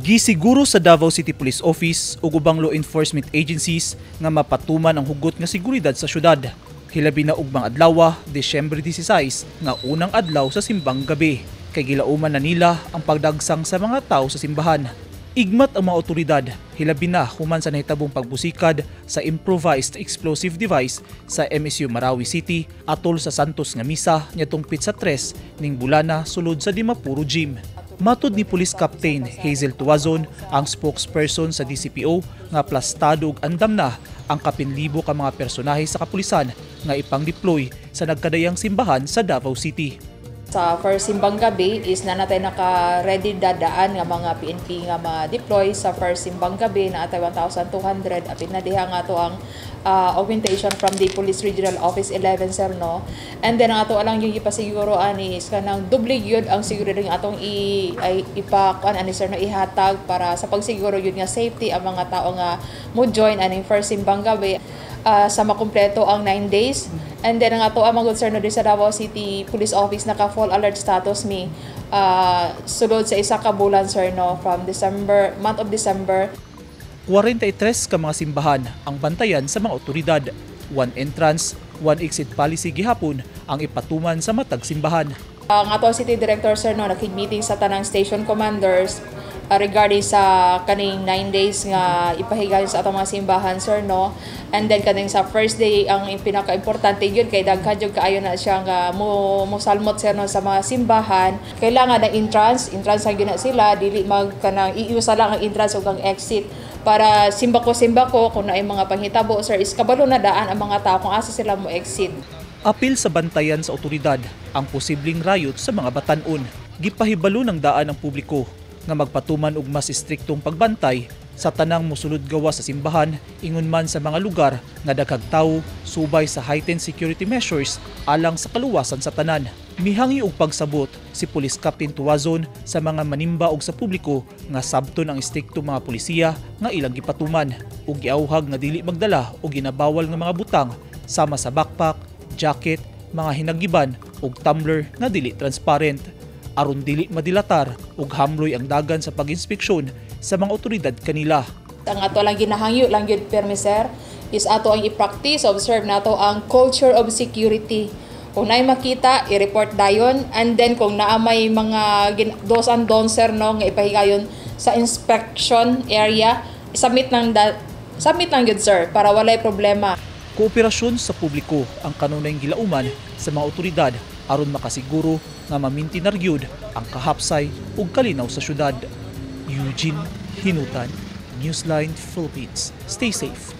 Gisiguro sa Davao City Police Office ug ubang law enforcement agencies nga mapatuman ang hugot nga seguridad sa syudad. Hilabi na ugmang adlaw, Disyembre 16, nga unang adlaw sa simbang gabi. Kay gilauman na nila ang pagdagsang sa mga tao sa simbahan. Igmat ang mga otoridad, hilabi na human sa nahitabong pagbusikad sa improvised explosive device sa MSU Marawi City atol sa Santos nga misa niadtong Pitsa 3 ning bulana sulod sa Dimapuro Gym. Matud ni Police Captain Hazel Tuazon, ang spokesperson sa DCPO, nga plastado ug andam na ang kapinlibo ka mga personahe sa kapulisan nga ipang-deploy sa nagkadayang simbahan sa Davao City. Sa first simbang gabi is na natay naka-ready dadaan nga mga PNP nga ma-deploy sa first simbang gabi na atay 1,200 apit na diha nga to ang augmentation from the Police Regional Office 11 sir no. And then ang ato alang yung ipasiguro ani is kanang doble gyud ang siguro ring atong ipakuan ani sir no ihatag para sa pagsiguro yun nga safety ang mga tao nga mo join aning first simbang gabi. Sa makumpleto ang 9 days. And then ang ato amang sir no di sa Davao City Police Office naka full alert status mi sulod sa isa ka bulan sir no from month of December. 43 ka mga simbahan ang bantayan sa mga otoridad. One entrance, one exit policy gihapon ang ipatuman sa matag simbahan. Ang ato City Director sir no nakig-meeting sa tanang station commanders regarding sa kaning 9 days nga ipahigayon sa atong mga simbahan sir no. And then kaning sa first day ang pinaka-importante gyud kay daghan jud kaayo na siya nga mo salmot sir no sa mga simbahan. Kailangan na entrance ang gyud na sila dili mag kanang iusa lang ang entrance ug ang exit para simba ko kung naay mga panghitabo sir is kabalo na daan ang mga tao kung asa sila mo exit. Apil sa bantayan sa otoridad ang posibleng riot sa mga batan-on. Gipahibalo ng daan ang publiko nga magpatuman og mas istriktong pagbantay sa tanang mosulod gawa sa simbahan ingon man sa mga lugar nga daghang tawo subay sa heightened security measures alang sa kaluwasan sa tanan. Mihangi og pagsabot si Police Captain Tuazon sa mga manimba og sa publiko nga sabton ang istriktong mga pulisiya nga ilang gipatuman ug giauhag nga dili magdala og ginabawal nga mga butang sama sa backpack, jacket, mga hinagiban ug tumbler nga dili transparent aron dili madilatar ug hamloy ang dagan sa pag-inspeksyon sa mga otoridad kanila. Ang ato lang ginahangyo lang gyud permi sir is ato ang i-practice observe nato ang culture of security. Kung naay makita i-report dayon and then kung naa may mga dos and don'ts sir no nga ipahigayon sa inspection area submit lang gyud sir para walay problema. Kooperasyon sa publiko ang kanunayng gilauman sa mga otoridad aron makasiguro nga mamintinar gyud ang kahapsay ug kalinaw sa syudad. Eugene Hinutan, Newsline Philippines. Stay safe.